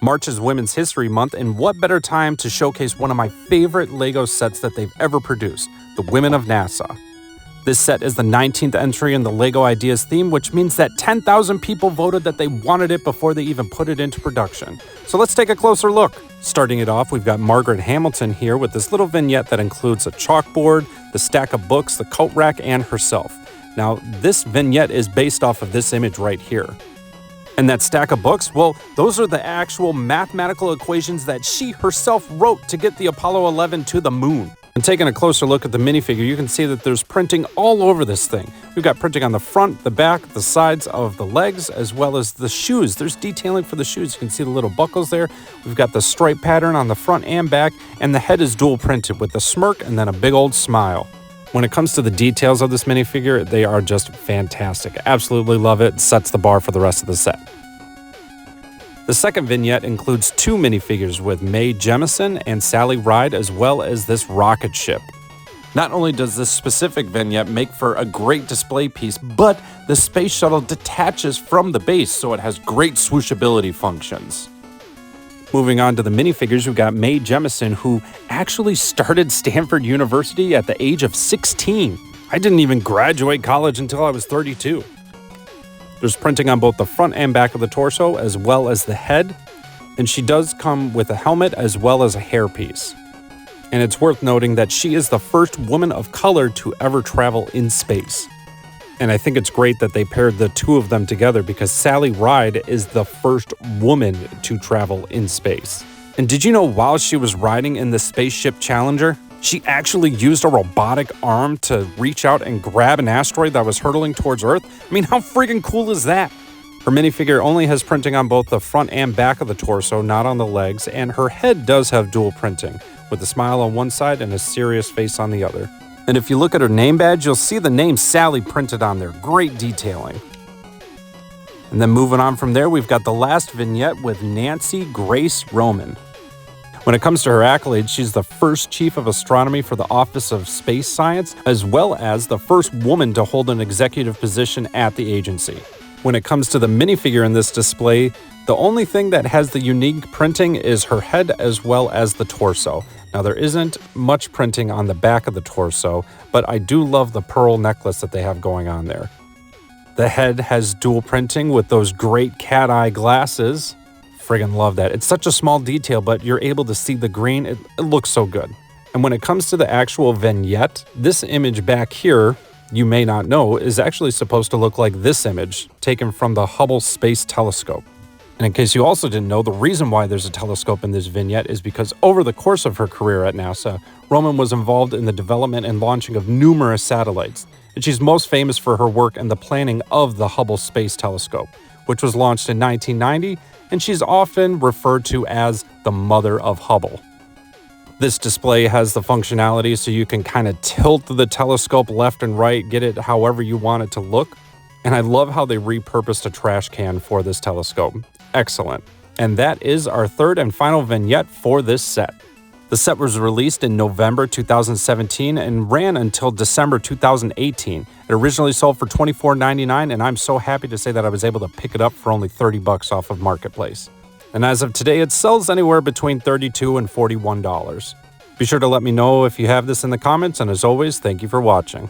March is Women's History Month, and what better time to showcase one of my favorite LEGO sets that they've ever produced, the Women of NASA. This set is the 19th entry in the LEGO Ideas theme, which means that 10,000 people voted that they wanted it before they even put it into production. So let's take a closer look. Starting it off, we've got Margaret Hamilton here with this little vignette that includes a chalkboard, the stack of books, the coat rack, and herself. Now, this vignette is based off of this image right here. And that stack of books, well, those are the actual mathematical equations that she herself wrote to get the Apollo 11 to the moon. And taking a closer look at the minifigure, you can see that there's printing all over this thing. We've got printing on the front, the back, the sides of the legs, as well as the shoes. There's detailing for the shoes. You can see the little buckles there. We've got the stripe pattern on the front and back, and the head is dual printed with a smirk and then a big old smile. When it comes to the details of this minifigure, they are just fantastic. Absolutely love it. Sets the bar for the rest of the set. The second vignette includes two minifigures with Mae Jemison and Sally Ride, as well as this rocket ship. Not only does this specific vignette make for a great display piece, but the space shuttle detaches from the base, so it has great swooshability functions. Moving on to the minifigures, we've got Mae Jemison, who actually started Stanford University at the age of 16. I didn't even graduate college until I was 32. There's printing on both the front and back of the torso, as well as the head, and she does come with a helmet as well as a hairpiece. And it's worth noting that she is the first woman of color to ever travel in space. And I think it's great that they paired the two of them together because Sally Ride is the first woman to travel in space. And did you know while she was riding in the Spaceship Challenger, she actually used a robotic arm to reach out and grab an asteroid that was hurtling towards Earth? I mean, how freaking cool is that? Her minifigure only has printing on both the front and back of the torso, not on the legs, and her head does have dual printing, with a smile on one side and a serious face on the other. And if you look at her name badge, you'll see the name Sally printed on there. Great detailing. And then moving on from there, we've got the last vignette with Nancy Grace Roman. When it comes to her accolades, she's the first chief of astronomy for the Office of Space Science, as well as the first woman to hold an executive position at the agency. When it comes to the minifigure in this display, the only thing that has the unique printing is her head as well as the torso. Now, there isn't much printing on the back of the torso, but I do love the pearl necklace that they have going on there. The head has dual printing with those great cat eye glasses. Friggin' love that. It's such a small detail, but you're able to see the green. It looks so good. And when it comes to the actual vignette, this image back here, you may not know, is actually supposed to look like this image, taken from the Hubble Space Telescope. And in case you also didn't know, the reason why there's a telescope in this vignette is because over the course of her career at NASA, Roman was involved in the development and launching of numerous satellites. And she's most famous for her work in the planning of the Hubble Space Telescope, which was launched in 1990, and she's often referred to as the mother of Hubble. This display has the functionality so you can kind of tilt the telescope left and right, get it however you want it to look. And I love how they repurposed a trash can for this telescope. Excellent. And that is our third and final vignette for this set. The set was released in November 2017 and ran until December 2018. It originally sold for $24.99, and I'm so happy to say that I was able to pick it up for only $30 off of Marketplace. And as of today, it sells anywhere between $32 and $41. Be sure to let me know if you have this in the comments, and as always, thank you for watching.